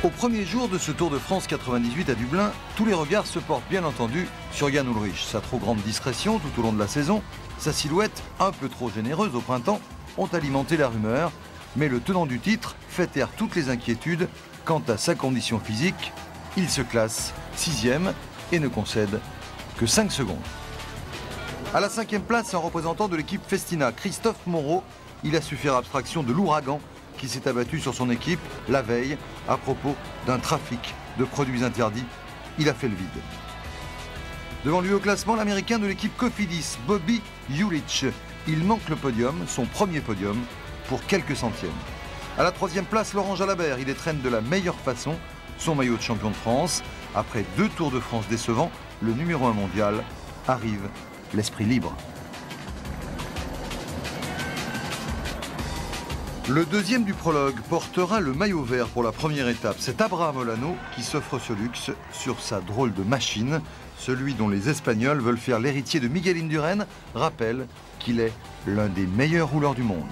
Au premier jour de ce Tour de France 98 à Dublin, tous les regards se portent bien entendu sur Jan Ullrich. Sa trop grande discrétion tout au long de la saison, sa silhouette un peu trop généreuse au printemps ont alimenté la rumeur. Mais le tenant du titre fait taire toutes les inquiétudes quant à sa condition physique. Il se classe 6e et ne concède que 5 secondes. À la 5e place, un représentant de l'équipe Festina, Christophe Moreau. Il a su faire abstraction de l'ouragan qui s'est abattu sur son équipe la veille à propos d'un trafic de produits interdits. Il a fait le vide. Devant lui au classement, l'américain de l'équipe Cofidis, Bobby Julich. Il manque le podium, son premier podium, pour quelques centièmes. À la 3e place, Laurent Jalabert. Il étrenne de la meilleure façon son maillot de champion de France. Après 2 Tours de France décevants, le numéro 1 mondial arrive l'esprit libre. Le deuxième du prologue portera le maillot vert pour la première étape. C'est Abraham Olano qui s'offre ce luxe sur sa drôle de machine. Celui dont les Espagnols veulent faire l'héritier de Miguel Indurain rappelle qu'il est l'un des meilleurs rouleurs du monde.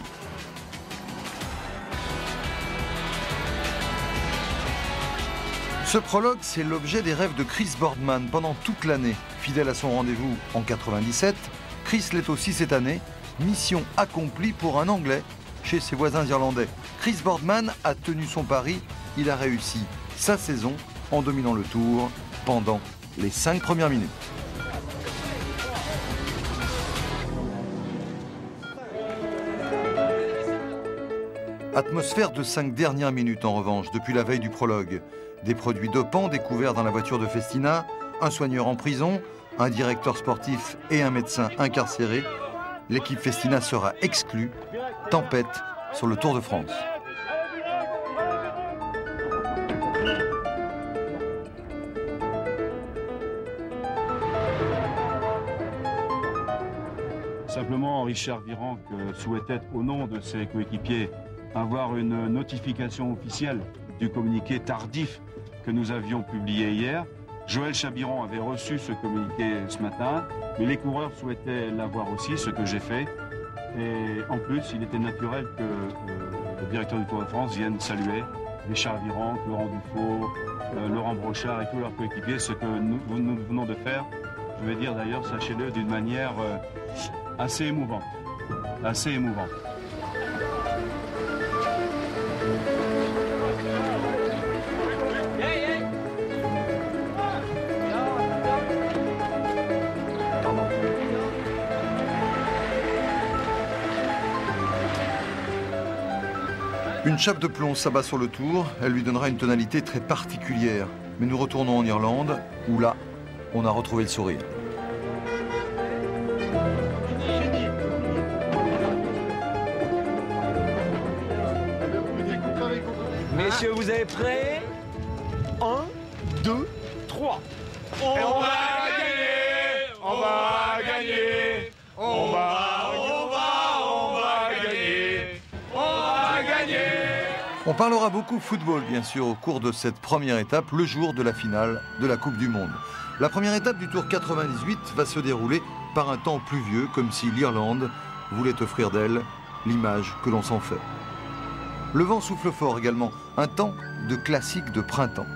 Ce prologue, c'est l'objet des rêves de Chris Boardman pendant toute l'année. Fidèle à son rendez-vous en 97, Chris l'est aussi cette année. Mission accomplie pour un Anglais chez ses voisins irlandais. Chris Boardman a tenu son pari. Il a réussi sa saison en dominant le Tour pendant les 5 premières minutes. Atmosphère de 5 dernières minutes en revanche, depuis la veille du prologue. Des produits dopants découverts dans la voiture de Festina, un soigneur en prison, un directeur sportif et un médecin incarcéré. L'équipe Festina sera exclue. Tempête sur le Tour de France. Simplement, Richard Virenque souhaitait, au nom de ses coéquipiers, avoir une notification officielle du communiqué tardif que nous avions publié hier. Joël Chabiron avait reçu ce communiqué ce matin, mais les coureurs souhaitaient l'avoir aussi, ce que j'ai fait. Et en plus, il était naturel que le directeur du Tour de France vienne saluer Richard Virenque, Laurent Dufaux, Laurent Brochard et tous leurs coéquipiers, ce que nous venons de faire. Je vais dire d'ailleurs, sachez-le, d'une manière assez émouvante. Assez émouvante. Une chape de plomb s'abat sur le Tour, elle lui donnera une tonalité très particulière. Mais nous retournons en Irlande, où là, on a retrouvé le sourire. Messieurs, vous êtes prêts? 1, 2, 3. On va gagner! On va gagner! On va gagner! On va gagner! On parlera beaucoup football, bien sûr, au cours de cette première étape, le jour de la finale de la Coupe du Monde. La première étape du Tour 98 va se dérouler par un temps pluvieux, comme si l'Irlande voulait offrir d'elle l'image que l'on s'en fait. Le vent souffle fort également, un temps de classique de printemps.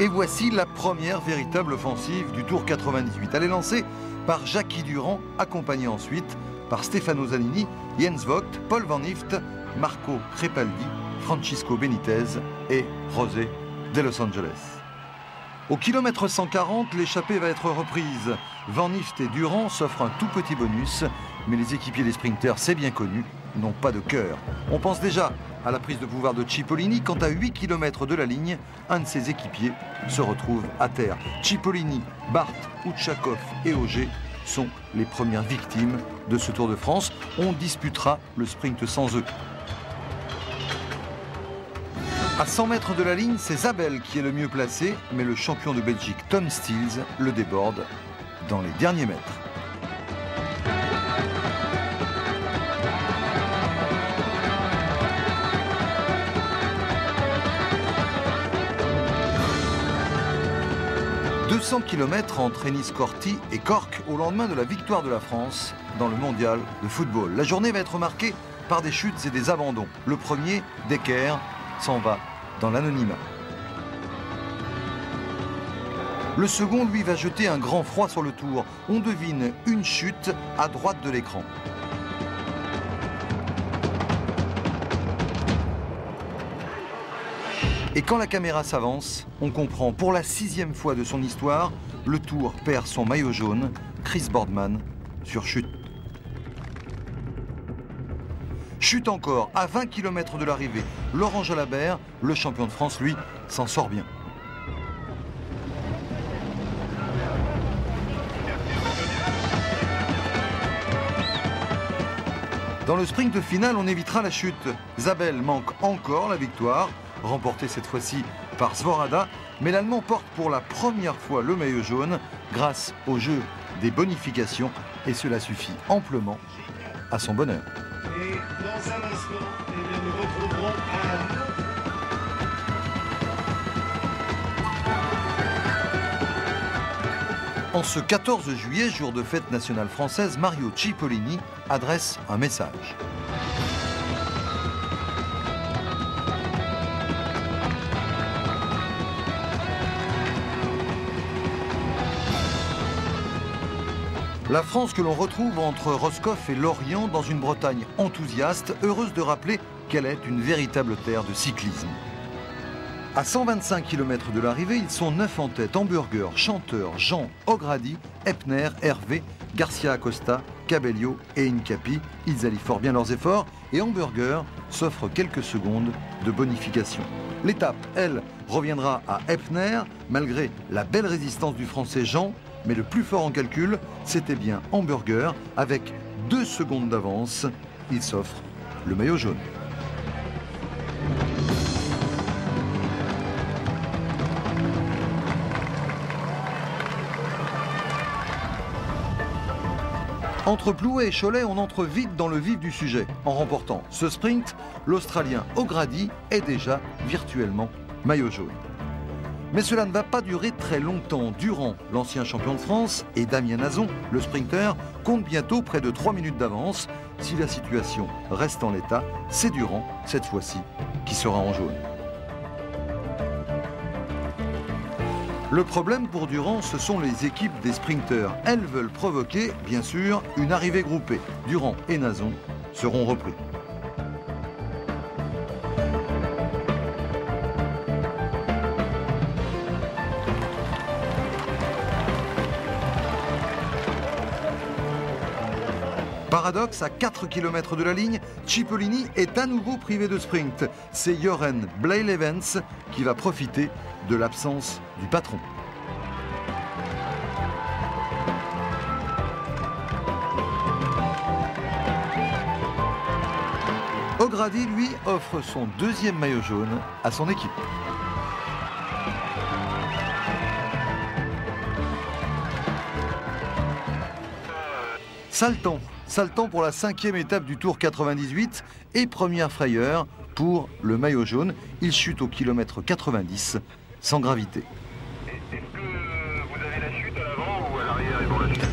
Et voici la première véritable offensive du Tour 98. Elle est lancée par Jackie Durand, accompagné ensuite par Stefano Zanini, Jens Vogt, Paul Van Hyft, Marco Crepaldi, Francisco Benitez et José de Los Angeles. Au kilomètre 140, l'échappée va être reprise. Van Hyft et Durand s'offrent un tout petit bonus, mais les équipiers des sprinters, c'est bien connu, n'ont pas de cœur. On pense déjà à la prise de pouvoir de Cipollini, quand à 8 km de la ligne, un de ses équipiers se retrouve à terre. Cipollini, Bart, Outchakov et Auger sont les premières victimes de ce Tour de France. On disputera le sprint sans eux. À 100 mètres de la ligne, c'est Zabel qui est le mieux placé, mais le champion de Belgique Tom Steels le déborde dans les derniers mètres. « 200 km entre Enniscorthy et Cork au lendemain de la victoire de la France dans le mondial de football. La journée va être marquée par des chutes et des abandons. Le premier, Decker, s'en va dans l'anonymat. Le second, lui, va jeter un grand froid sur le tour. On devine une chute à droite de l'écran. Et quand la caméra s'avance, on comprend pour la 6e fois de son histoire, le Tour perd son maillot jaune, Chris Boardman surchute. Chute encore à 20 km de l'arrivée. Laurent Jalabert, le champion de France, lui, s'en sort bien. Dans le sprint final, on évitera la chute. Zabel manque encore la victoire, remportée cette fois-ci par Zvorada, mais l'Allemand porte pour la première fois le maillot jaune grâce au jeu des bonifications et cela suffit amplement à son bonheur. Et dans un instant, nous retrouverons En ce 14 juillet, jour de fête nationale française, Mario Cipollini adresse un message. La France que l'on retrouve entre Roscoff et Lorient dans une Bretagne enthousiaste, heureuse de rappeler qu'elle est une véritable terre de cyclisme. À 125 km de l'arrivée, ils sont 9 en tête. Hamburger, Chanteur, Jean, O'Grady, Epner, Hervé, Garcia Acosta, Cabello et Incapi. Ils allient fort bien leurs efforts et Hamburger s'offre quelques secondes de bonification. L'étape, elle, reviendra à Epner, malgré la belle résistance du Français Jean. Mais le plus fort en calcul, c'était bien Hamburger. Avec 2 secondes d'avance, il s'offre le maillot jaune. Entre Plouet et Cholet, on entre vite dans le vif du sujet. En remportant ce sprint, l'Australien O'Grady est déjà virtuellement maillot jaune. Mais cela ne va pas durer très longtemps. Durand, l'ancien champion de France, et Damien Nazon, le sprinter, comptent bientôt près de 3 minutes d'avance. Si la situation reste en l'état, c'est Durand, cette fois-ci, qui sera en jaune. Le problème pour Durand, ce sont les équipes des sprinteurs. Elles veulent provoquer, bien sûr, une arrivée groupée. Durand et Nazon seront repris. Paradoxe, à 4 km de la ligne, Cipollini est à nouveau privé de sprint. C'est Joren Bleijlevens qui va profiter de l'absence du patron. O'Grady, lui, offre son 2e maillot jaune à son équipe. Sale temps pour la 5e étape du Tour 98 et première frayeur pour le maillot jaune. Il chute au kilomètre 90 sans gravité. Est-ce que vous avez la chute à l'avant ou à l'arrière et dans la chute?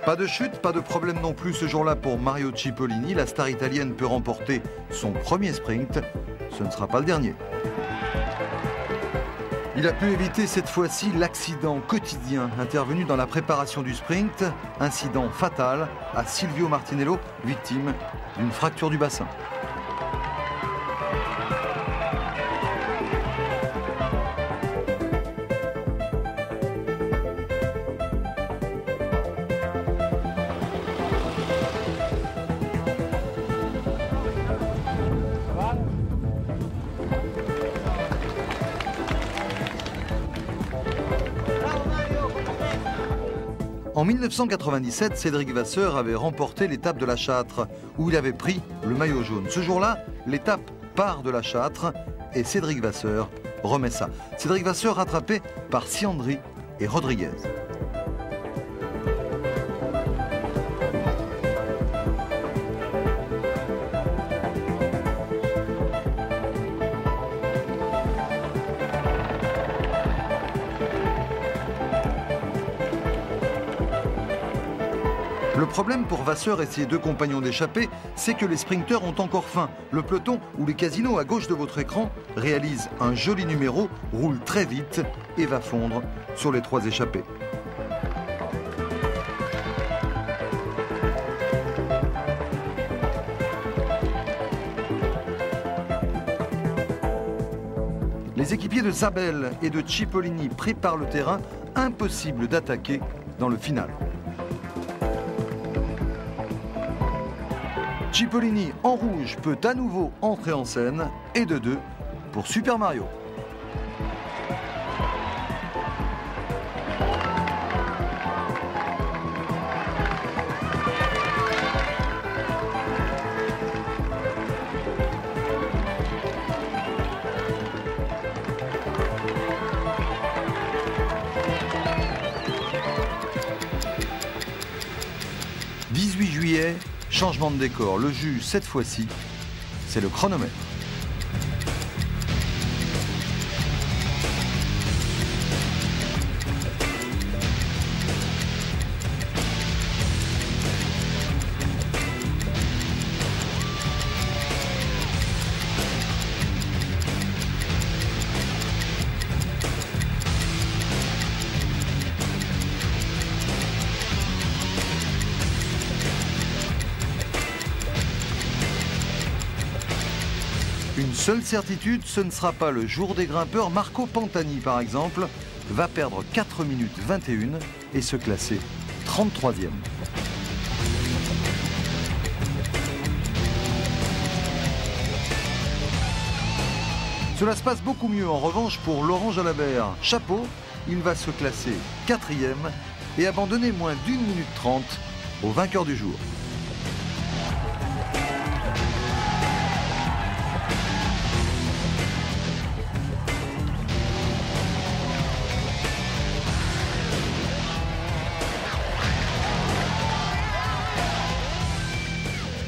Pas de chute, pas de problème non plus ce jour-là pour Mario Cipollini. La star italienne peut remporter son premier sprint. Ce ne sera pas le dernier. Il a pu éviter cette fois-ci l'accident quotidien intervenu dans la préparation du sprint. Incident fatal à Silvio Martinello, victime d'une fracture du bassin. En 1997, Cédric Vasseur avait remporté l'étape de la Châtre, où il avait pris le maillot jaune. Ce jour-là, l'étape part de la Châtre et Cédric Vasseur remet ça. Cédric Vasseur rattrapé par Siandri et Rodriguez. Le problème pour Vasseur et ses deux compagnons d'échappée, c'est que les sprinteurs ont encore faim. Le peloton ou les casinos à gauche de votre écran réalise un joli numéro, roule très vite et va fondre sur les trois échappés. Les équipiers de Zabel et de Cipollini préparent le terrain, impossible d'attaquer dans le final. Cipollini en rouge peut à nouveau entrer en scène et de 2 pour Super Mario. « 18 juillet, changement de décor. Le juge, cette fois-ci, c'est le chronomètre. Une seule certitude, ce ne sera pas le jour des grimpeurs. Marco Pantani, par exemple, va perdre 4 minutes 21 et se classer 33e. Cela se passe beaucoup mieux en revanche pour Laurent Jalabert. Chapeau, il va se classer 4e et abandonner moins d'1 minute 30 au vainqueur du jour.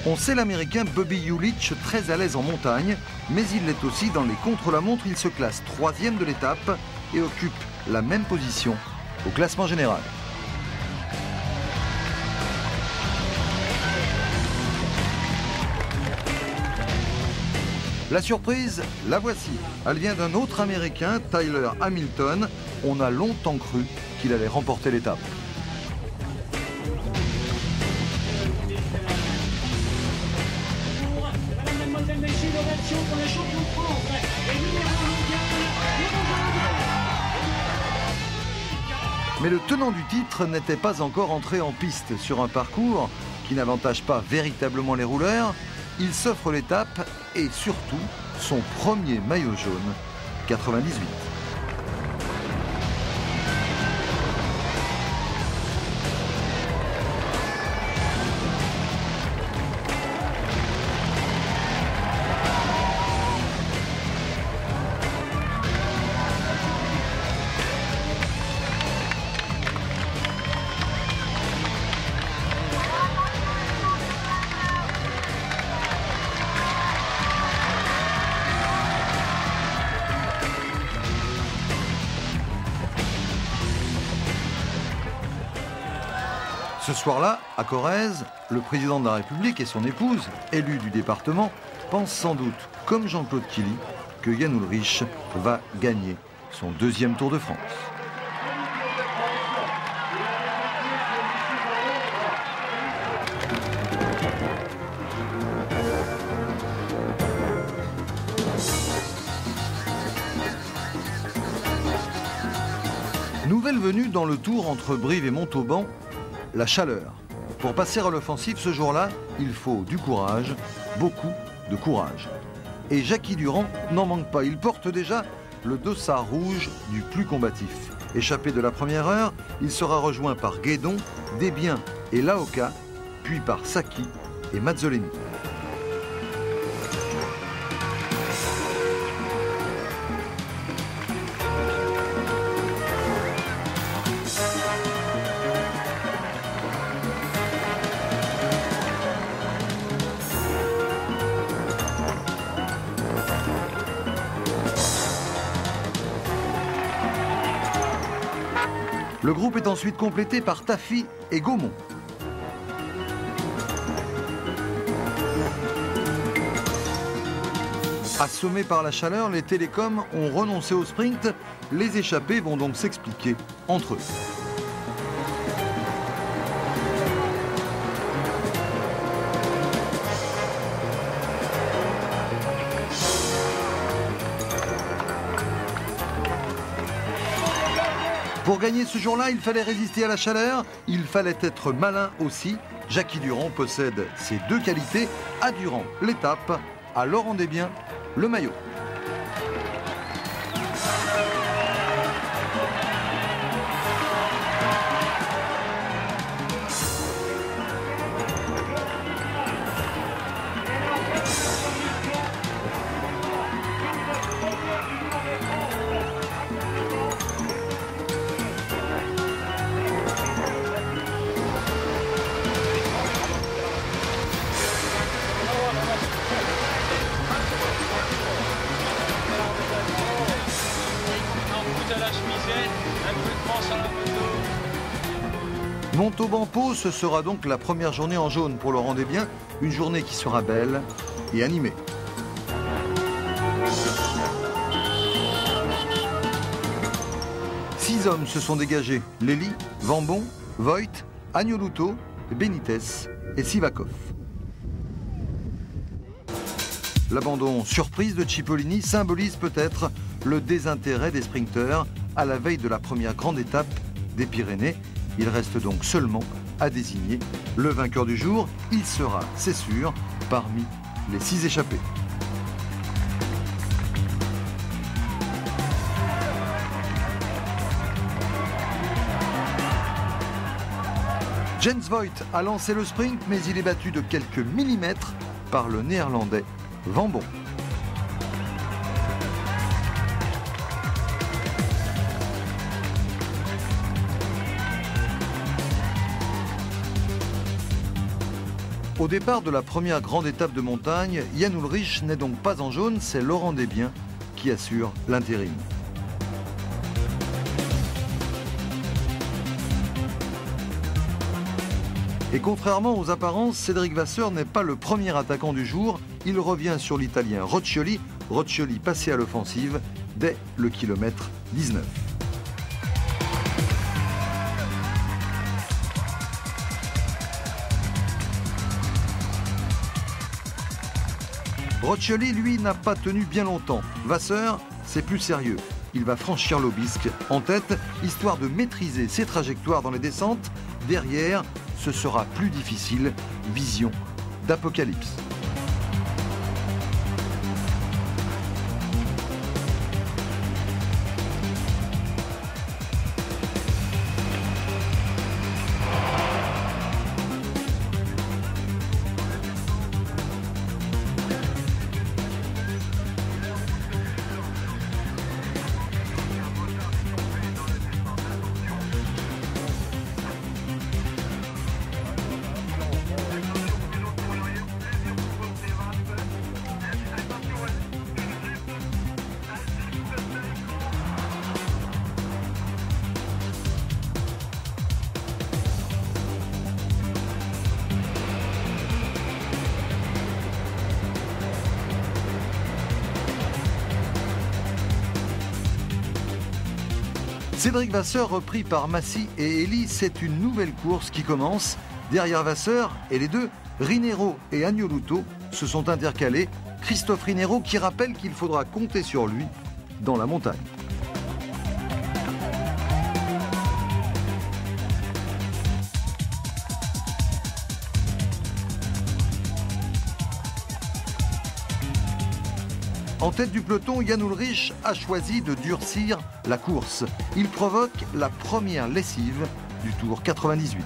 On sait l'Américain Bobby Julich très à l'aise en montagne, mais il l'est aussi dans les contre-la-montre. Il se classe 3e de l'étape et occupe la même position au classement général. La surprise, la voici. Elle vient d'un autre Américain, Tyler Hamilton. On a longtemps cru qu'il allait remporter l'étape. Mais le tenant du titre n'était pas encore entré en piste sur un parcours qui n'avantage pas véritablement les rouleurs. Il s'offre l'étape et surtout son premier maillot jaune, 98. Ce soir-là, à Corrèze, le président de la République et son épouse, élus du département, pensent sans doute, comme Jean-Claude Killy, que Jan Ullrich va gagner son 2e Tour de France. Nouvelle venue dans le Tour entre Brive et Montauban, la chaleur. Pour passer à l'offensive ce jour-là, il faut du courage, beaucoup de courage. Et Jackie Durand n'en manque pas. Il porte déjà le dossard rouge du plus combatif. Échappé de la première heure, il sera rejoint par Guédon, Desbiens et Laoka, puis par Sacchi et Mazzoleni. Le groupe est ensuite complété par Taffy et Gaumont. Assommés par la chaleur, les télécoms ont renoncé au sprint. Les échappés vont donc s'expliquer entre eux. Pour gagner ce jour-là, il fallait résister à la chaleur, il fallait être malin aussi. Jackie Durand possède ces deux qualités. À Durand, l'étape. À Laurent Desbiens, le maillot. Montauban-Pau, ce sera donc la première journée en jaune pour Laurent Desbiens, une journée qui sera belle et animée. Six hommes se sont dégagés, Lély, Vambon, Voigt, Agnolouto, Benitez et Sivakov. L'abandon surprise de Cipollini symbolise peut-être le désintérêt des sprinteurs à la veille de la première grande étape des Pyrénées. Il reste donc seulement à désigner le vainqueur du jour. Il sera, c'est sûr, parmi les 6 échappés. Jens Voigt a lancé le sprint, mais il est battu de quelques millimètres par le néerlandais Vambon. Au départ de la première grande étape de montagne, Jan Ullrich n'est donc pas en jaune, c'est Laurent Desbiens qui assure l'intérim. Et contrairement aux apparences, Cédric Vasseur n'est pas le premier attaquant du jour. Il revient sur l'Italien Roccioli. Roccioli passé à l'offensive dès le kilomètre 19. Roccioli, lui, n'a pas tenu bien longtemps. Vasseur, c'est plus sérieux. Il va franchir l'Aubisque en tête, histoire de maîtriser ses trajectoires dans les descentes. Derrière, ce sera plus difficile. Vision d'apocalypse. Cédric Vasseur repris par Massy et Elie, c'est une nouvelle course qui commence. Derrière Vasseur et les deux, Rinero et Agnolouto se sont intercalés. Christophe Rinero qui rappelle qu'il faudra compter sur lui dans la montagne. En tête du peloton, Jan Ullrich a choisi de durcir la course. Il provoque la première lessive du Tour 98.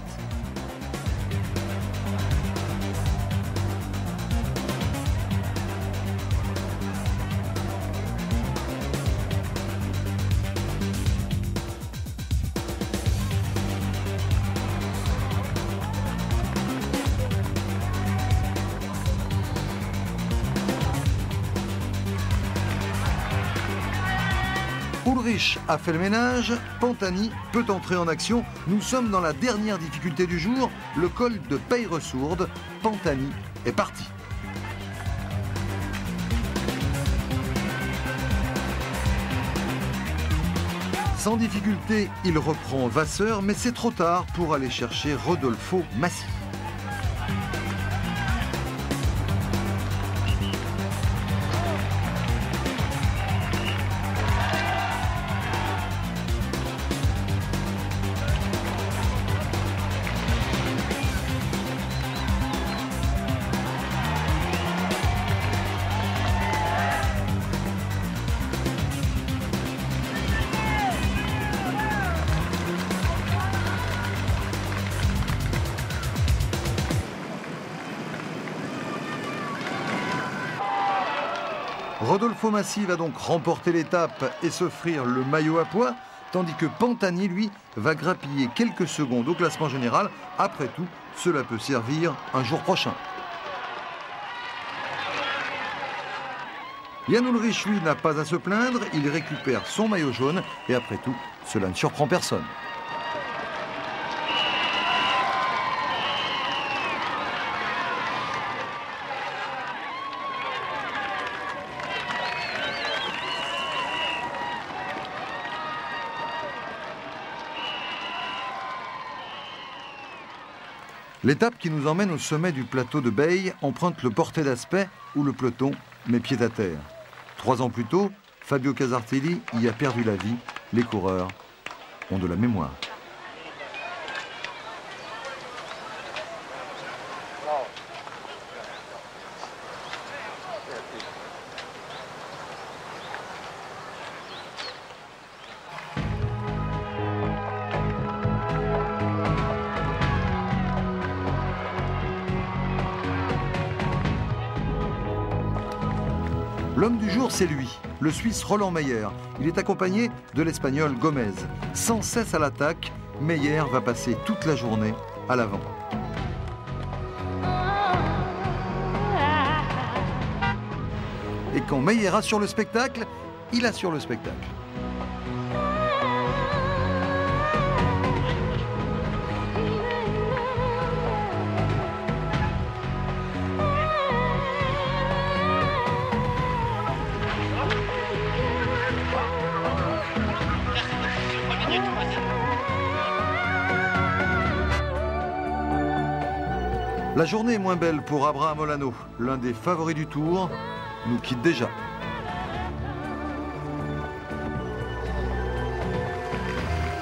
Ulrich a fait le ménage, Pantani peut entrer en action. Nous sommes dans la dernière difficulté du jour, le col de Peyresourde. Pantani est parti. Sans difficulté, il reprend Vasseur, mais c'est trop tard pour aller chercher Rodolfo Massi. Rodolfo Massi va donc remporter l'étape et s'offrir le maillot à pois, tandis que Pantani, lui, va grappiller quelques secondes au classement général. Après tout, cela peut servir un jour prochain. Jan Ullrich, lui, n'a pas à se plaindre, il récupère son maillot jaune et après tout, cela ne surprend personne. L'étape qui nous emmène au sommet du plateau de Beille emprunte le porté d'aspect où le peloton met pied à terre. 3 ans plus tôt, Fabio Casartelli y a perdu la vie. Les coureurs ont de la mémoire. L'homme du jour, c'est lui, le Suisse Roland Meyer. Il est accompagné de l'Espagnol Gomez. Sans cesse à l'attaque, Meyer va passer toute la journée à l'avant. Et quand Meyer assure le spectacle, il assure le spectacle. La journée est moins belle pour Abraham Olano. L'un des favoris du Tour nous quitte déjà.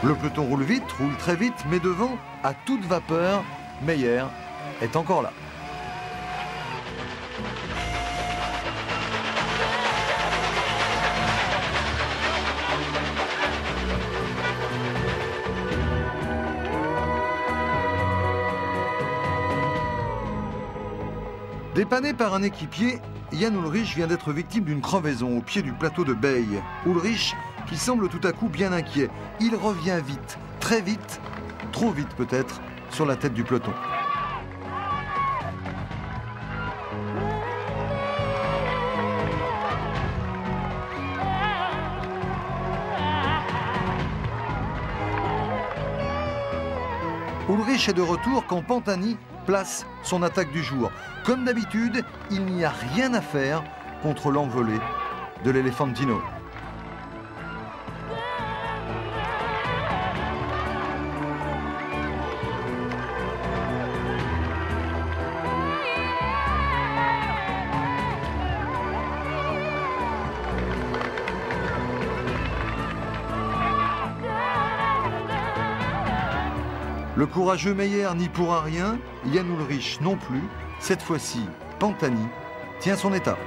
Le peloton roule vite, roule très vite, mais devant, à toute vapeur, Meyer est encore là. Dépanné par un équipier, Jan Ullrich vient d'être victime d'une crevaison au pied du plateau de Beille. Ullrich qui semble tout à coup bien inquiet. Il revient vite, très vite, trop vite peut-être, sur la tête du peloton. Ullrich est de retour quand Pantani place son attaque du jour. Comme d'habitude, il n'y a rien à faire contre l'envolée de l'Elefantino. Le courageux Meyer n'y pourra rien, Jan Ullrich non plus. Cette fois-ci, Pantani tient son étape.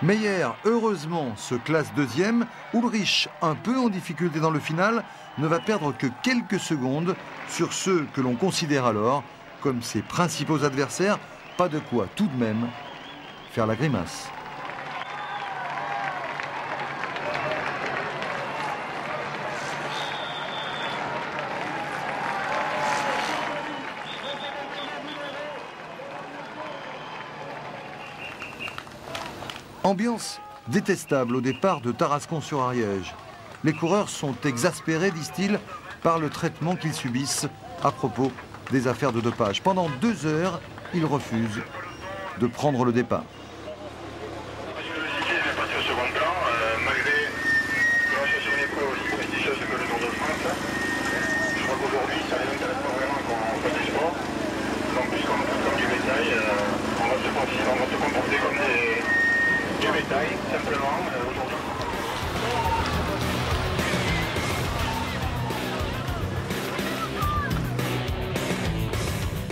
Meyer, heureusement, se classe deuxième. Ulrich, un peu en difficulté dans le final, ne va perdre que quelques secondes sur ceux que l'on considère alors comme ses principaux adversaires. Pas de quoi tout de même faire la grimace. Ambiance détestable au départ de Tarascon-sur-Ariège. Les coureurs sont exaspérés, disent-ils, par le traitement qu'ils subissent à propos des affaires de dopage. Pendant 2 heures, ils refusent de prendre le départ.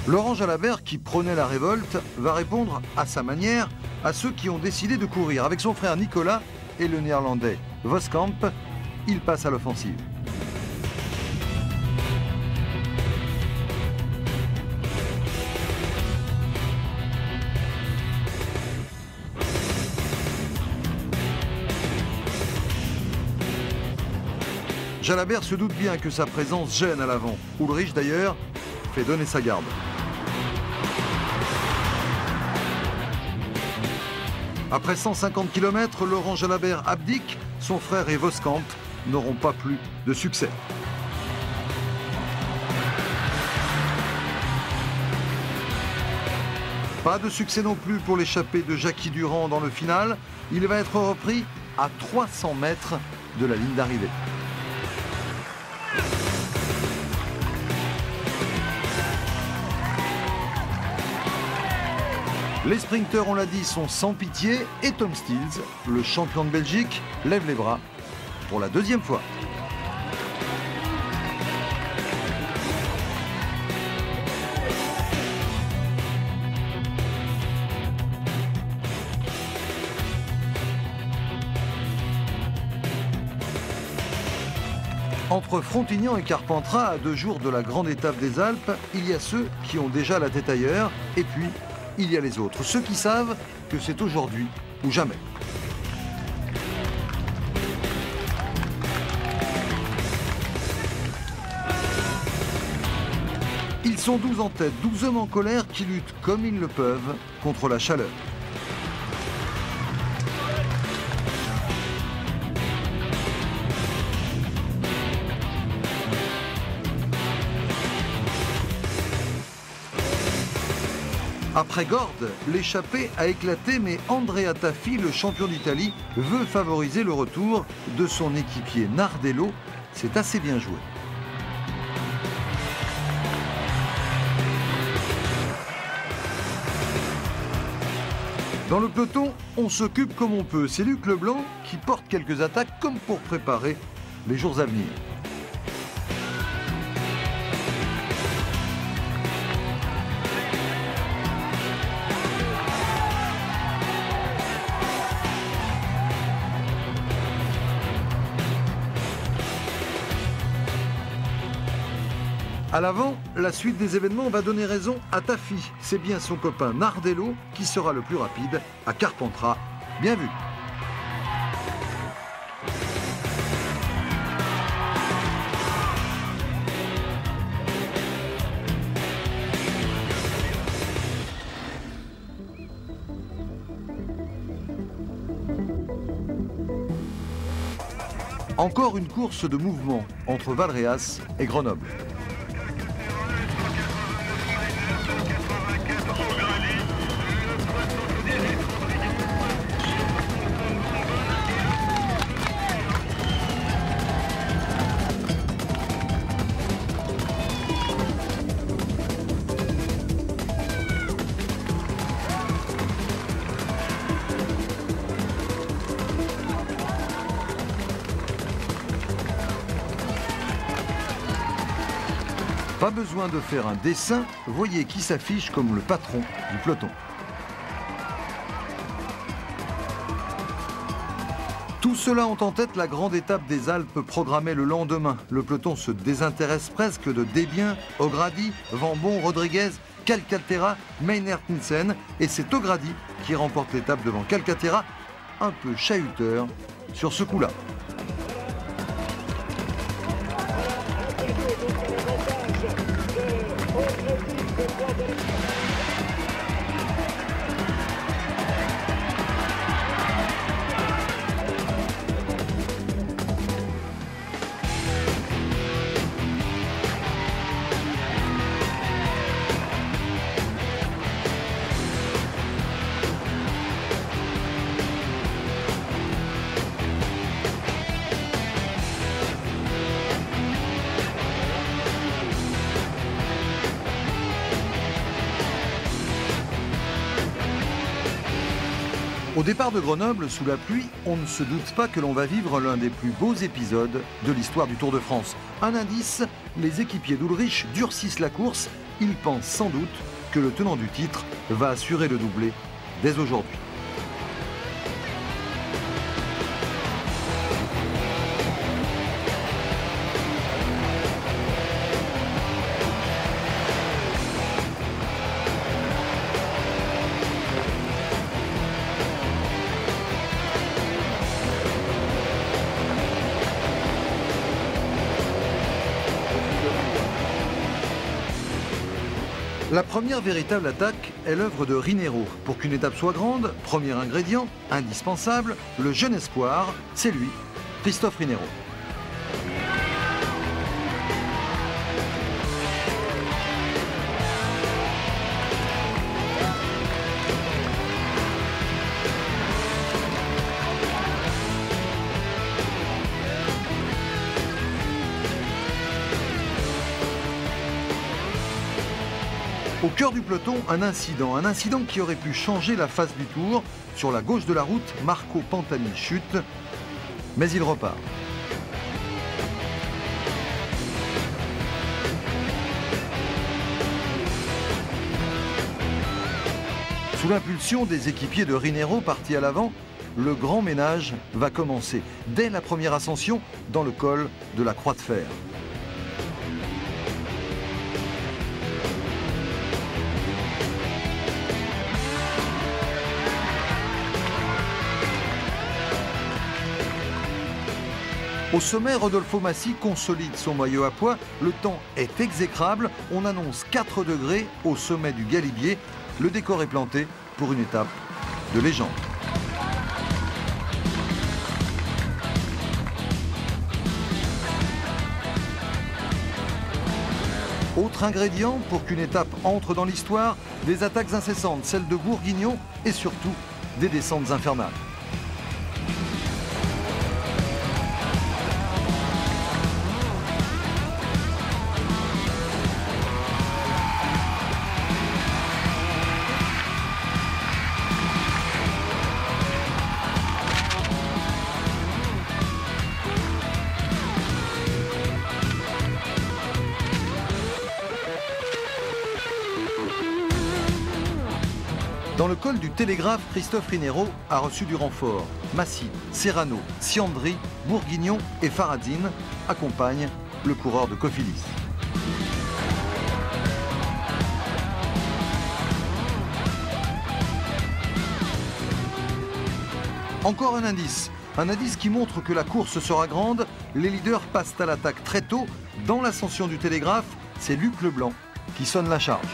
Laurent Jalabert, qui prônait la révolte, va répondre à sa manière à ceux qui ont décidé de courir. Avec son frère Nicolas et le néerlandais Voskamp, il passe à l'offensive. Jalabert se doute bien que sa présence gêne à l'avant. Ulrich, d'ailleurs, fait donner sa garde. Après 150 km, Laurent Jalabert abdique. Son frère et Voskamp n'auront pas plus de succès. Pas de succès non plus pour l'échappée de Jackie Durand dans le final. Il va être repris à 300 mètres de la ligne d'arrivée. Les sprinteurs, on l'a dit, sont sans pitié et Tom Stills, le champion de Belgique, lève les bras pour la 2e fois. Entre Frontignan et Carpentras, à 2 jours de la grande étape des Alpes, il y a ceux qui ont déjà la tête ailleurs et puis il y a les autres, ceux qui savent que c'est aujourd'hui ou jamais. Ils sont 12 en tête, 12 hommes en colère qui luttent comme ils le peuvent contre la chaleur. Après Gordes, l'échappée a éclaté, mais Andrea Taffi, le champion d'Italie, veut favoriser le retour de son équipier Nardello. C'est assez bien joué. Dans le peloton, on s'occupe comme on peut. C'est Luc Leblanc qui porte quelques attaques comme pour préparer les jours à venir. À l'avant, la suite des événements va donner raison à Taffi. C'est bien son copain Nardello qui sera le plus rapide à Carpentras. Bien vu. Encore une course de mouvement entre Valréas et Grenoble. Pas besoin de faire un dessin, voyez qui s'affiche comme le patron du peloton. Tout cela ont en tête la grande étape des Alpes programmée le lendemain. Le peloton se désintéresse presque de Desbiens, O'Grady, Vanbon, Rodriguez, Calcaterra, Maynard Nielsen. Et c'est O'Grady qui remporte l'étape devant Calcaterra, un peu chahuteur sur ce coup-là. Au départ de Grenoble, sous la pluie, on ne se doute pas que l'on va vivre l'un des plus beaux épisodes de l'histoire du Tour de France. Un indice, les équipiers d'Ullrich durcissent la course. Ils pensent sans doute que le tenant du titre va assurer le doublé dès aujourd'hui. La première véritable attaque est l'œuvre de Rinero. Pour qu'une étape soit grande, premier ingrédient, indispensable, le jeune espoir, c'est lui, Christophe Rinero. Au cœur du peloton, un incident qui aurait pu changer la face du Tour. Sur la gauche de la route, Marco Pantani chute, mais il repart. Sous l'impulsion des équipiers de Rinero partis à l'avant, le grand ménage va commencer dès la première ascension dans le col de la Croix de Fer. Au sommet, Rodolfo Massi consolide son maillot à pois. Le temps est exécrable. On annonce 4 degrés au sommet du Galibier. Le décor est planté pour une étape de légende. Autre ingrédient pour qu'une étape entre dans l'histoire, des attaques incessantes, celles de Bourguignon et surtout des descentes infernales. Dans le col du Télégraphe, Christophe Rinero a reçu du renfort. Massi, Serrano, Siandri, Bourguignon et Faradine accompagnent le coureur de Cofidis. Encore un indice qui montre que la course sera grande. Les leaders passent à l'attaque très tôt. Dans l'ascension du Télégraphe, c'est Luc Leblanc qui sonne la charge.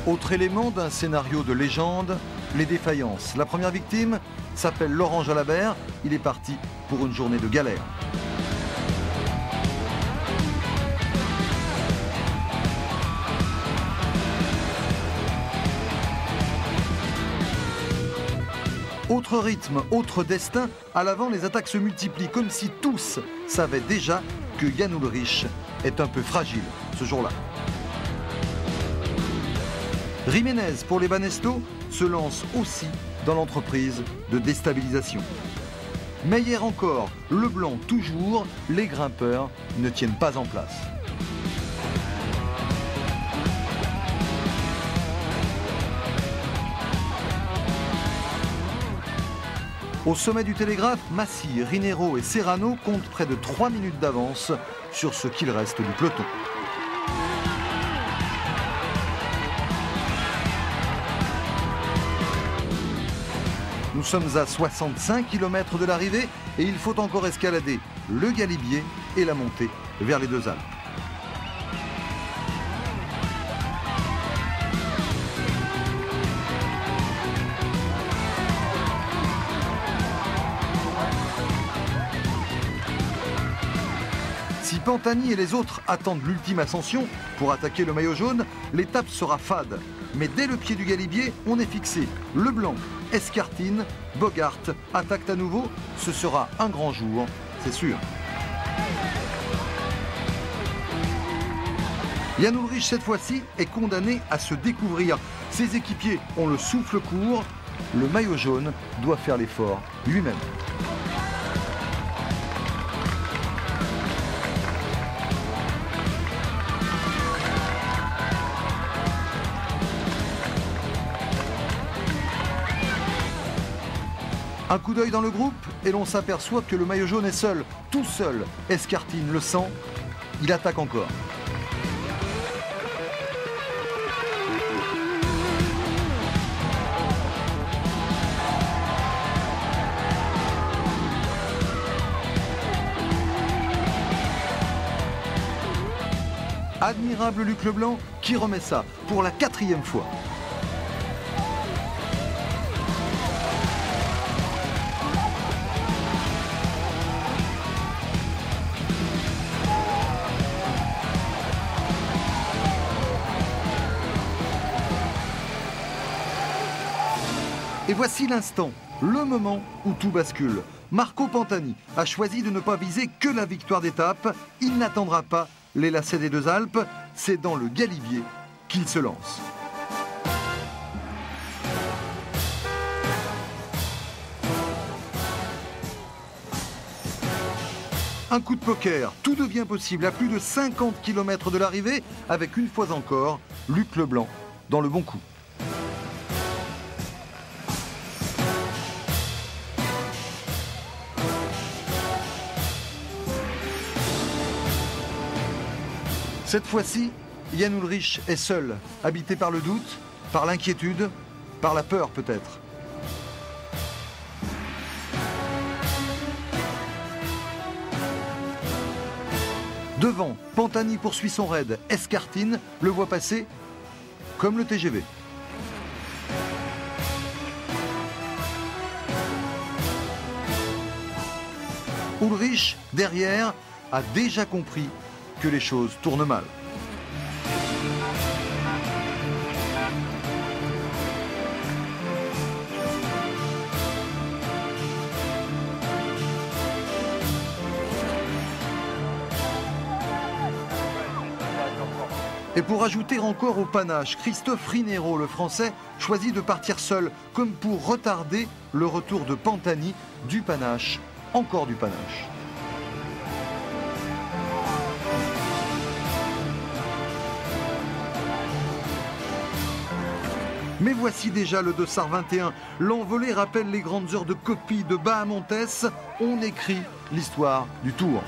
Autre élément d'un scénario de légende, les défaillances. La première victime s'appelle Laurent Jalabert. Il est parti pour une journée de galère. Autre rythme, autre destin. À l'avant, les attaques se multiplient comme si tous savaient déjà que Jan Ullrich est un peu fragile ce jour-là. Jiménez, pour les Banesto, se lance aussi dans l'entreprise de déstabilisation. Meyer encore, Leblanc toujours, les grimpeurs ne tiennent pas en place. Au sommet du télégraphe, Massy, Rinero et Serrano comptent près de 3 minutes d'avance sur ce qu'il reste du peloton. Nous sommes à 65 km de l'arrivée et il faut encore escalader le Galibier et la montée vers les Deux Alpes. Si Pantani et les autres attendent l'ultime ascension pour attaquer le maillot jaune, l'étape sera fade. Mais dès le pied du Galibier, on est fixé. Leblanc, Escartine, Bogart attaquent à nouveau. Ce sera un grand jour, c'est sûr. Jan Ullrich, cette fois-ci, est condamné à se découvrir. Ses équipiers ont le souffle court. Le maillot jaune doit faire l'effort lui-même. Un coup d'œil dans le groupe et l'on s'aperçoit que le maillot jaune est seul, tout seul. Escartine le sent, il attaque encore. Admirable Luc Leblanc qui remet ça pour la 4e fois. Et voici l'instant, le moment où tout bascule. Marco Pantani a choisi de ne pas viser que la victoire d'étape. Il n'attendra pas les lacets des Deux Alpes. C'est dans le Galibier qu'il se lance. Un coup de poker, tout devient possible à plus de 50 km de l'arrivée avec une fois encore Luc Leblanc dans le bon coup. Cette fois-ci, Jan Ullrich est seul, habité par le doute, par l'inquiétude, par la peur peut-être. Devant, Pantani poursuit son raid. Escartine le voit passer comme le TGV. Ullrich, derrière, a déjà compris que les choses tournent mal. Et pour ajouter encore au panache, Christophe Rinero, le Français, choisit de partir seul, comme pour retarder le retour de Pantani, du panache, encore du panache. Mais voici déjà le Dossard 21. L'envolée rappelle les grandes heures de copie de Bahamontes. On écrit l'histoire du Tour.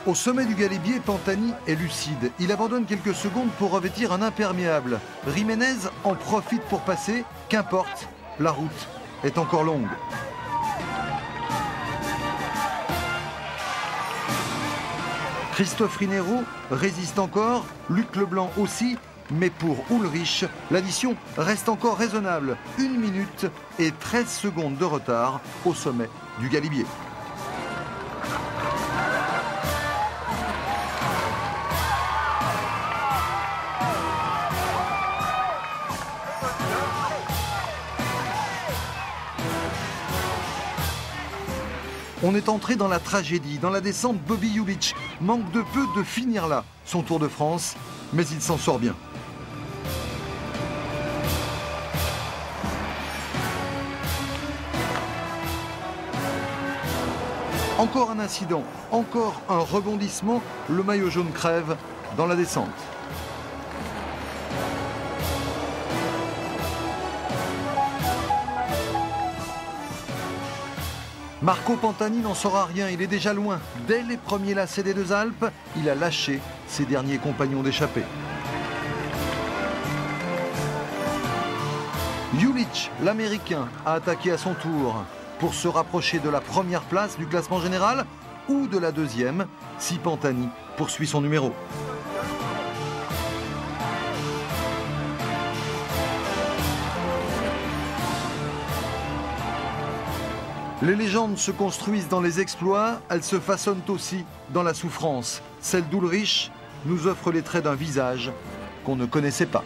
Au sommet du Galibier, Pantani est lucide. Il abandonne quelques secondes pour revêtir un imperméable. Jiménez en profite pour passer. Qu'importe, la route est encore longue. Christophe Rinero résiste encore, Luc Leblanc aussi, mais pour Ulrich, l'addition reste encore raisonnable. 1 minute et 13 secondes de retard au sommet du Galibier. On est entré dans la tragédie. Dans la descente, Bobby Julich manque de peu de finir là son Tour de France, mais il s'en sort bien. Encore un incident, encore un rebondissement, le maillot jaune crève dans la descente. Marco Pantani n'en saura rien, il est déjà loin. Dès les premiers lacets des Deux Alpes, il a lâché ses derniers compagnons d'échappée. Julich, l'Américain, a attaqué à son tour pour se rapprocher de la première place du classement général ou de la deuxième si Pantani poursuit son numéro. Les légendes se construisent dans les exploits, elles se façonnent aussi dans la souffrance. Celle d'Ulrich nous offre les traits d'un visage qu'on ne connaissait pas.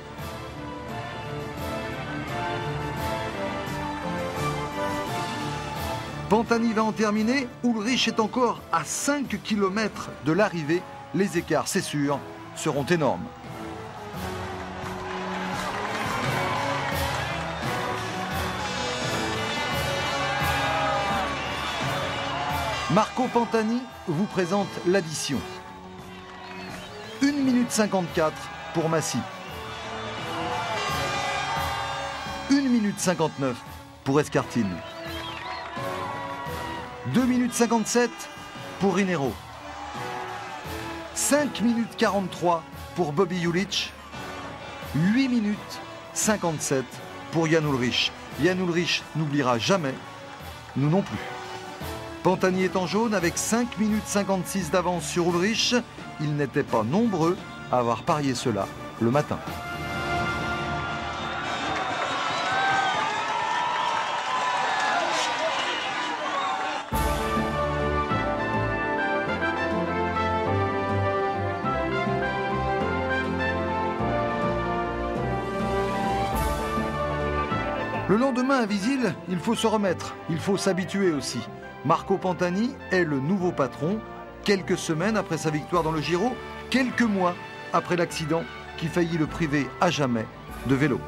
Pantani va en terminer, Ulrich est encore à 5 km de l'arrivée. Les écarts, c'est sûr, seront énormes. Marco Pantani vous présente l'addition. 1 minute 54 pour Massy. 1 minute 59 pour Escartine. 2 minutes 57 pour Rinero. 5 minutes 43 pour Bobby Julich. 8 minutes 57 pour Jan Ullrich. Jan Ullrich n'oubliera jamais, nous non plus. Pantani est en jaune avec 5 minutes 56 d'avance sur Ullrich. Ils n'étaient pas nombreux à avoir parié cela le matin. Le lendemain à Visil, il faut se remettre, il faut s'habituer aussi. Marco Pantani est le nouveau patron, quelques semaines après sa victoire dans le Giro, quelques mois après l'accident qui faillit le priver à jamais de vélo.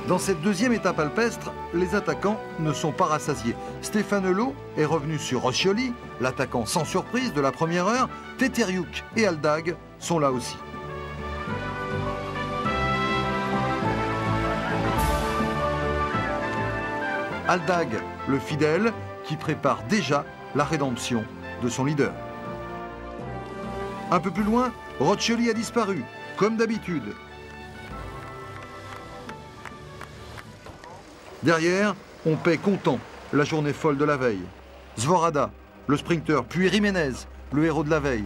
Dans cette deuxième étape alpestre, les attaquants ne sont pas rassasiés. Stefanello est revenu sur Roscioli, l'attaquant sans surprise de la première heure. Teteriuk et Aldag sont là aussi. Aldag, le fidèle, qui prépare déjà la rédemption de son leader. Un peu plus loin, Roscioli a disparu, comme d'habitude. Derrière, on paie comptant la journée folle de la veille. Zvorada, le sprinter, puis Jiménez, le héros de la veille.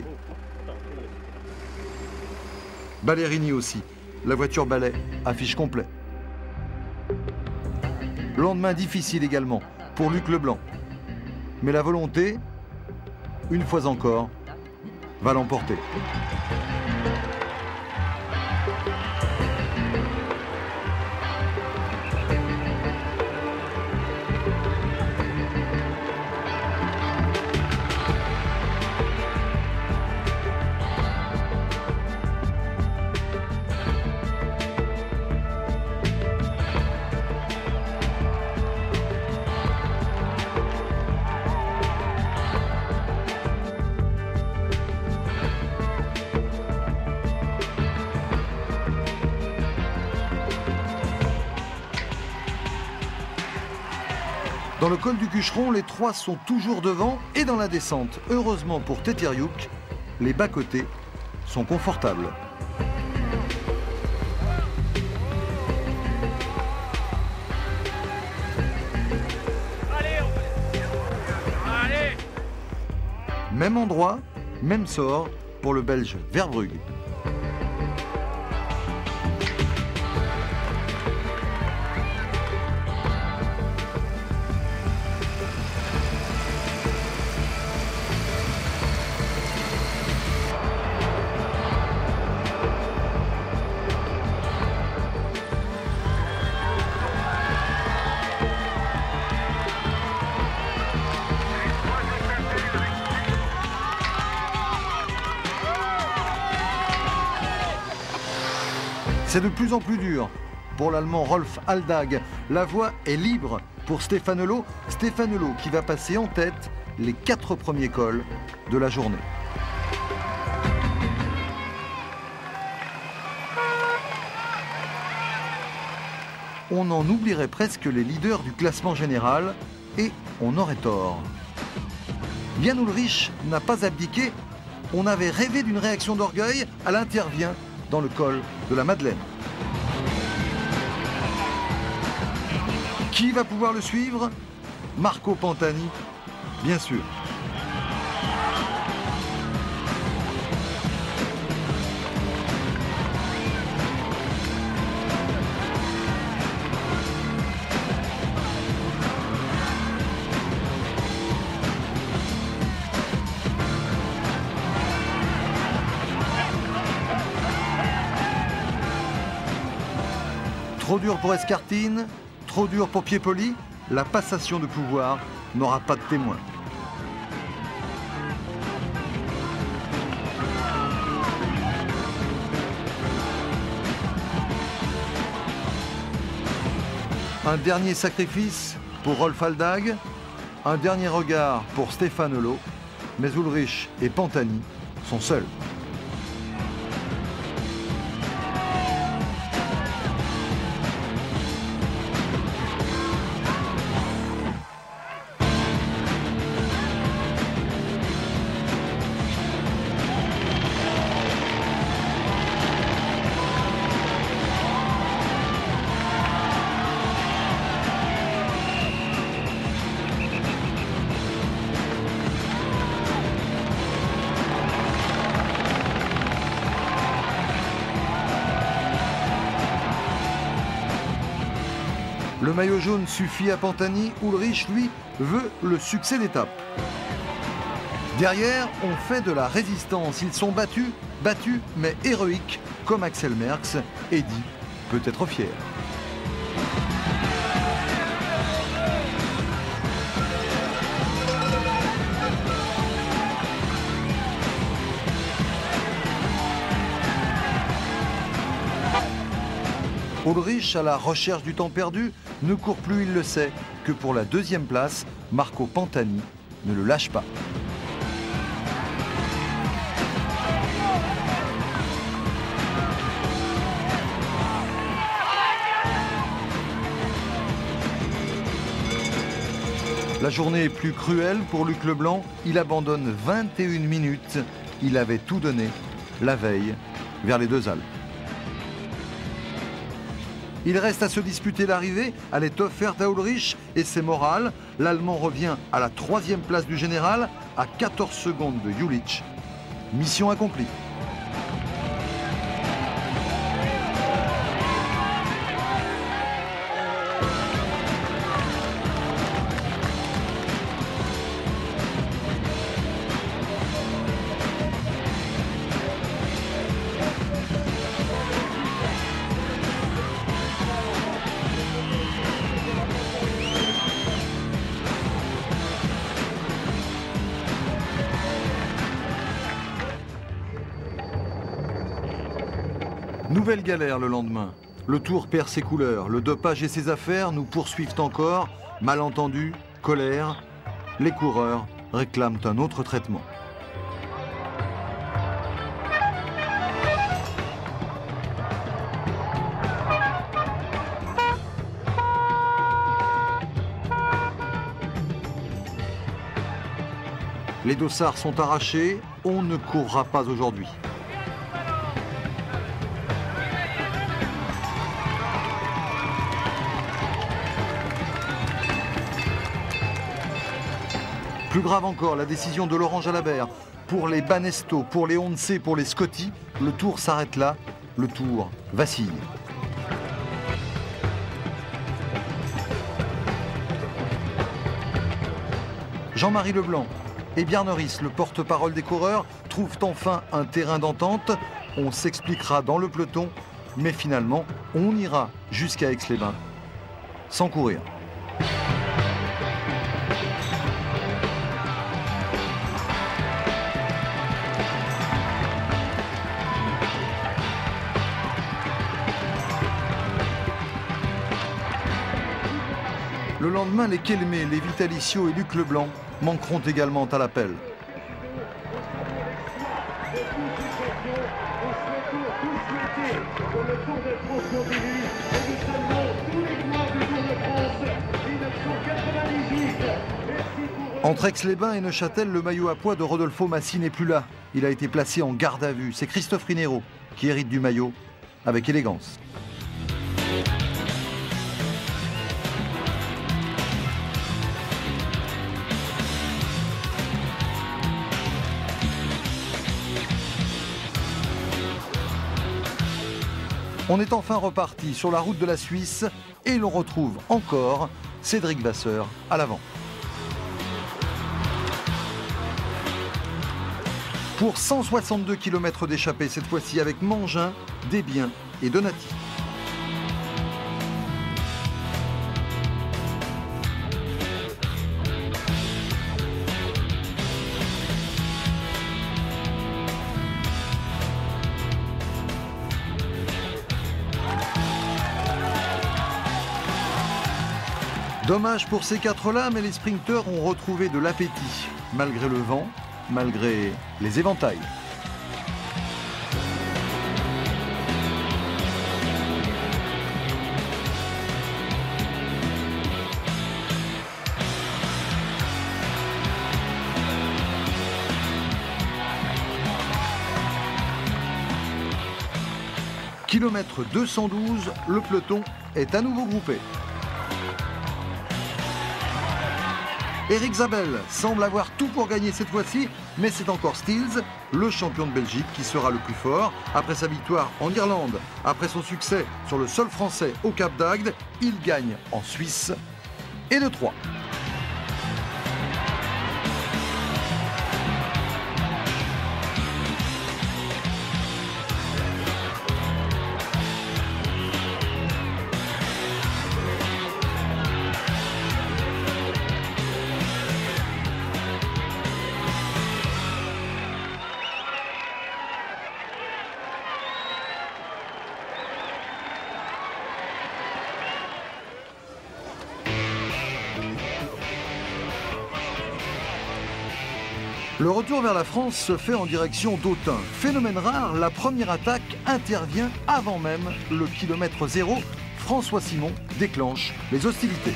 Ballerini aussi, la voiture balai affiche complet. Lendemain difficile également pour Luc Leblanc. Mais la volonté, une fois encore, va l'emporter. Dans le col du Cucheron, les trois sont toujours devant et dans la descente. Heureusement pour Teteriuk, les bas-côtés sont confortables. Même endroit, même sort pour le Belge Verbrugge. C'est de plus en plus dur pour l'Allemand Rolf Aldag. La voie est libre pour Stefanello. Stefanello qui va passer en tête les 4 premiers cols de la journée. On en oublierait presque les leaders du classement général et on aurait tort. Jan Ullrich n'a pas abdiqué. On avait rêvé d'une réaction d'orgueil. Elle intervient dans le col de la Madeleine. Qui va pouvoir le suivre? Marco Pantani, bien sûr. Trop dur pour Escartine, trop dur pour Piepoli, la passation de pouvoir n'aura pas de témoin. Un dernier sacrifice pour Rolf Aldag, un dernier regard pour Stefanello, mais Ullrich et Pantani sont seuls. Le maillot jaune suffit à Pantani. Ullrich, lui, veut le succès d'étape. Derrière, on fait de la résistance. Ils sont battus, mais héroïques, comme Axel Merckx. Eddy peut être fier. Ullrich, à la recherche du temps perdu, ne court plus, il le sait, que pour la 2e place. Marco Pantani ne le lâche pas. La journée est plus cruelle pour Luc Leblanc. Il abandonne 21 minutes. Il avait tout donné la veille vers les 2 Alpes. Il reste à se disputer l'arrivée. Elle est offerte à Ullrich et c'est moral. L'Allemand revient à la 3e place du général, à 14 secondes de Jülich. Mission accomplie. Nouvelle galère le lendemain. Le Tour perd ses couleurs. Le dopage et ses affaires nous poursuivent encore. Malentendus, colère. Les coureurs réclament un autre traitement. Les dossards sont arrachés, on ne courra pas aujourd'hui. Plus grave encore, la décision de Laurent Jalabert. Pour les Banesto, pour les Once, pour les Scotti, le tour s'arrête là, le tour vacille. Jean-Marie Leblanc et Bjarneris, le porte-parole des coureurs, trouvent enfin un terrain d'entente. On s'expliquera dans le peloton, mais finalement, on ira jusqu'à Aix-les-Bains sans courir. Le lendemain, les Kelmé, les Vitalicio et Luc Leblanc manqueront également à l'appel. Entre Aix-les-Bains et Neuchâtel, le maillot à pois de Rodolfo Massi n'est plus là. Il a été placé en garde à vue. C'est Christophe Rinero qui hérite du maillot avec élégance. On est enfin reparti sur la route de la Suisse et l'on retrouve encore Cédric Vasseur à l'avant. Pour 162 km d'échappée, cette fois-ci avec Mangin, Desbiens et Donati. Dommage pour ces quatre-là, mais les sprinteurs ont retrouvé de l'appétit, malgré le vent, malgré les éventails. Kilomètre 212, le peloton est à nouveau groupé. Eric Zabel semble avoir tout pour gagner cette fois-ci, mais c'est encore Stills, le champion de Belgique, qui sera le plus fort. Après sa victoire en Irlande, après son succès sur le sol français au Cap d'Agde, il gagne en Suisse et de 3. Le retour vers la France se fait en direction d'Autun. Phénomène rare, la première attaque intervient avant même le kilomètre 0. François Simon déclenche les hostilités.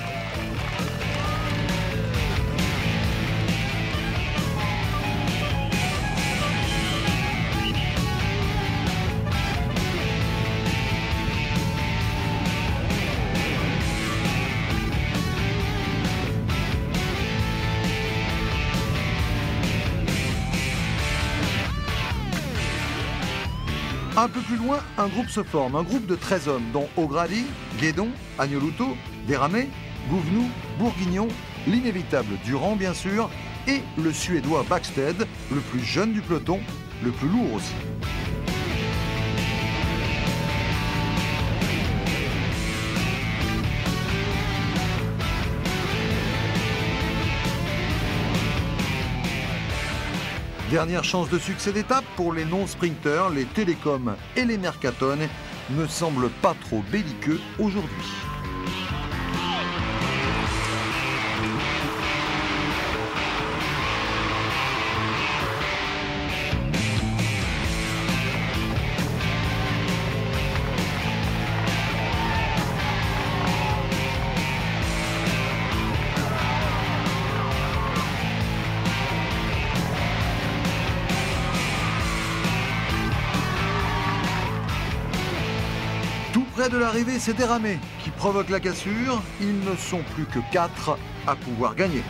Un peu plus loin, un groupe se forme, un groupe de 13 hommes, dont O'Grady, Guédon, Agnolouto, Desramé, Gouvenou, Bourguignon, l'inévitable Durand bien sûr, et le Suédois Backstedt, le plus jeune du peloton, le plus lourd aussi. Dernière chance de succès d'étape pour les non-sprinteurs, les télécoms et les mercatones ne semblent pas trop belliqueux aujourd'hui. Près de l'arrivée, c'est Déramé qui provoque la cassure. Ils ne sont plus que 4 à pouvoir gagner.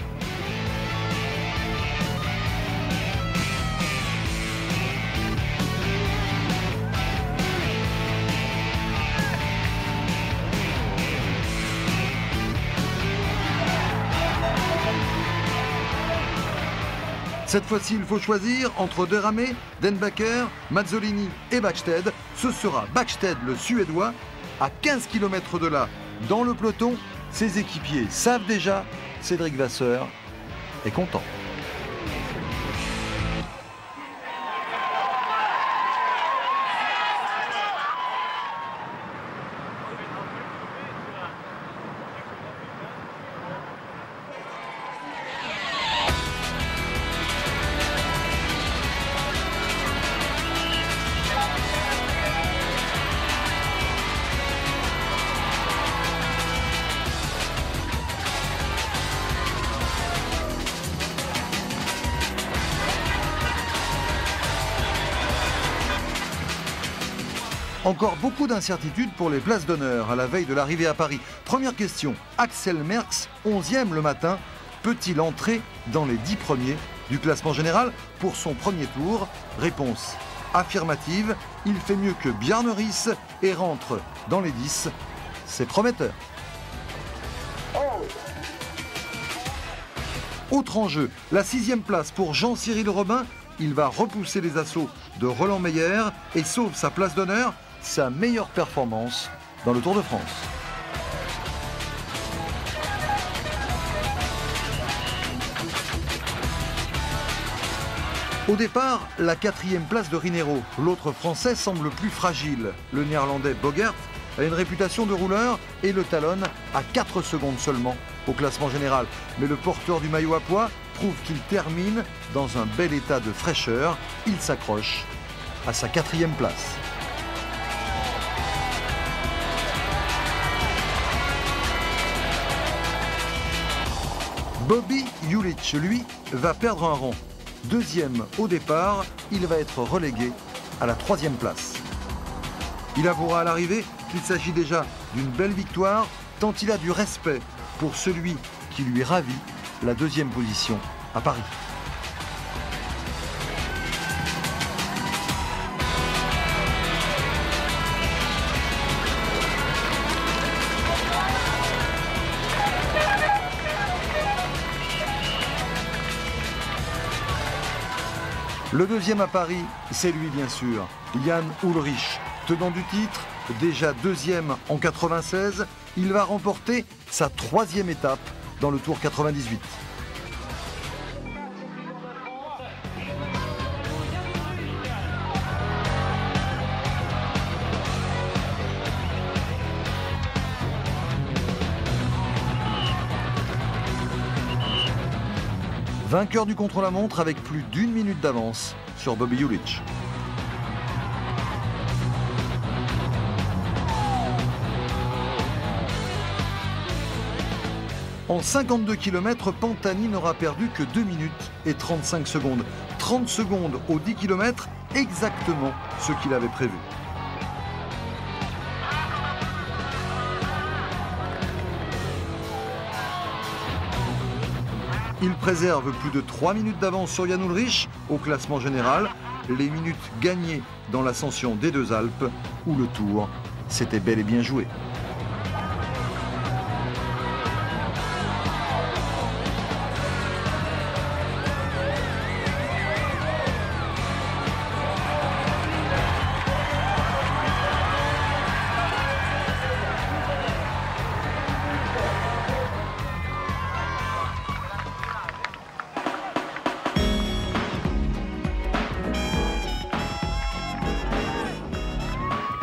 Cette fois-ci, il faut choisir entre Déramé, Denbacker, Mazzolini et Bäckstedt. Ce sera Bäckstedt, le Suédois, à 15 km de là, dans le peloton. Ses équipiers savent déjà, Cédric Vasseur est content. Encore beaucoup d'incertitudes pour les places d'honneur à la veille de l'arrivée à Paris. Première question, Axel Merckx, 11e le matin, peut-il entrer dans les 10 premiers du classement général pour son premier tour? Réponse affirmative, il fait mieux que Bjarne Riis et rentre dans les 10. C'est prometteur. Autre enjeu, la 6e place pour Jean-Cyril Robin. Il va repousser les assauts de Roland Meyer et sauve sa place d'honneur, sa meilleure performance dans le Tour de France. Au départ, la 4e place de Rinero. L'autre Français semble plus fragile. Le Néerlandais Bogert a une réputation de rouleur et le talonne à 4 secondes seulement au classement général. Mais le porteur du maillot à pois prouve qu'il termine dans un bel état de fraîcheur. Il s'accroche à sa 4e place. Bobby Julich, lui, va perdre un rang. 2e au départ, il va être relégué à la 3e place. Il avouera à l'arrivée qu'il s'agit déjà d'une belle victoire, tant il a du respect pour celui qui lui ravit la 2e position à Paris. Le 2e à Paris, c'est lui bien sûr, Jan Ullrich, tenant du titre, déjà 2e en 96, il va remporter sa 3e étape dans le Tour 98. Vainqueur du contre-la-montre avec plus d'1 minute d'avance sur Bobby Julich. En 52 km, Pantani n'aura perdu que 2 minutes et 35 secondes. 30 secondes aux 10 km, exactement ce qu'il avait prévu. Il préserve plus de 3 minutes d'avance sur Jan Ullrich au classement général. Les minutes gagnées dans l'ascension des Deux Alpes, où le Tour s'était bel et bien joué.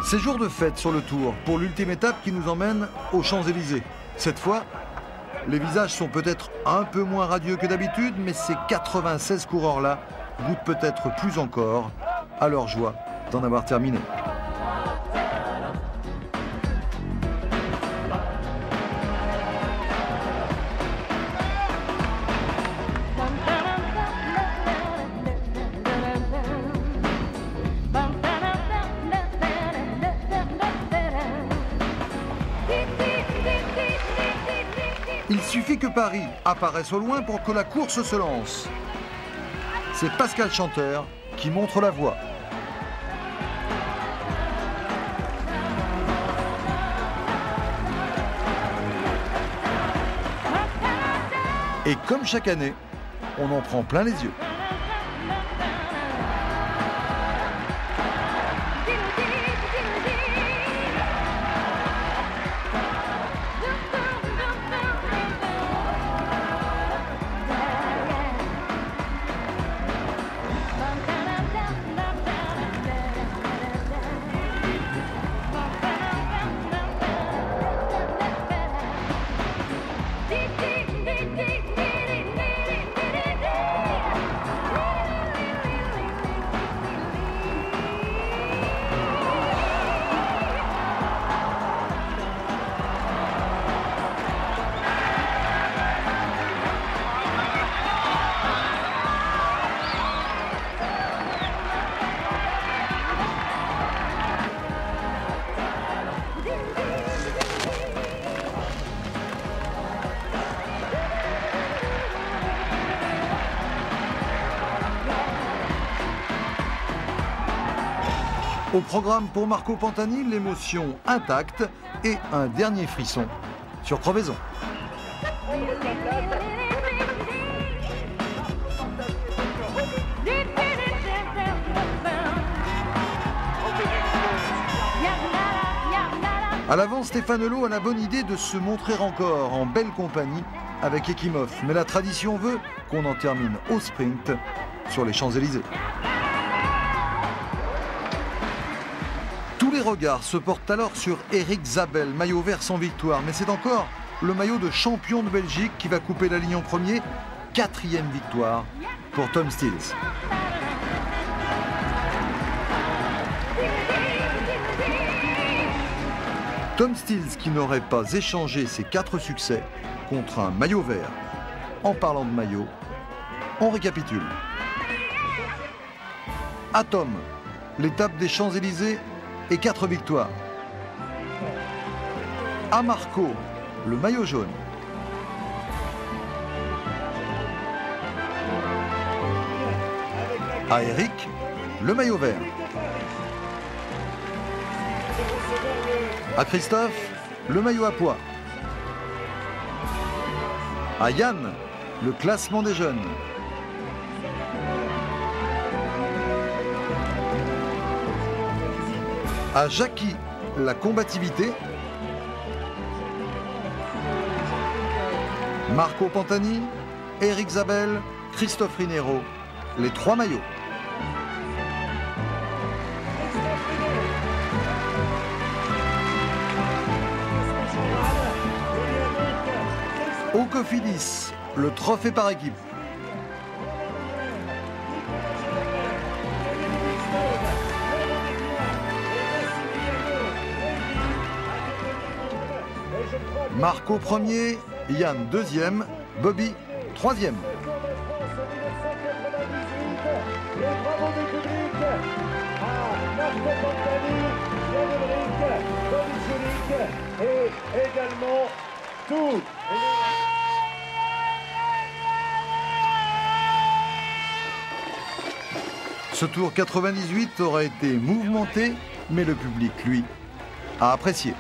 C'est jour de fête sur le Tour pour l'ultime étape qui nous emmène aux Champs-Élysées. Cette fois, les visages sont peut-être un peu moins radieux que d'habitude, mais ces 96 coureurs-là goûtent peut-être plus encore à leur joie d'en avoir terminé. que Paris apparaisse au loin pour que la course se lance. C'est Pascal Chanteur qui montre la voie. Et comme chaque année, on en prend plein les yeux. Au programme pour Marco Pantani, l'émotion intacte et un dernier frisson sur crevaison. À l'avant, Stéphane Hellot a la bonne idée de se montrer encore en belle compagnie avec Ekimov. Mais la tradition veut qu'on en termine au sprint sur les Champs-Élysées. Tous les regards se portent alors sur Erik Zabel, maillot vert sans victoire. Mais c'est encore le maillot de champion de Belgique qui va couper la ligne en premier. 4e victoire pour Tom Stills. Tom Stills qui n'aurait pas échangé ses 4 succès contre un maillot vert. En parlant de maillot, on récapitule. À Tom, l'étape des Champs-Élysées et 4 victoires. À Marco, le maillot jaune. À Eric, le maillot vert. À Christophe, le maillot à pois. À Yann, le classement des jeunes. À Jackie, la combativité. Marco Pantani, Erik Zabel, Christophe Rinero, les 3 maillots. Au Cofidis, le trophée par équipe. Marco premier, Yann deuxième, Bobby troisième. Les bravos du public à Marco Pantani, Yann Ullrich, Bobby Julich et également tous les... Ce tour 98 aurait été mouvementé, mais le public, lui, a apprécié.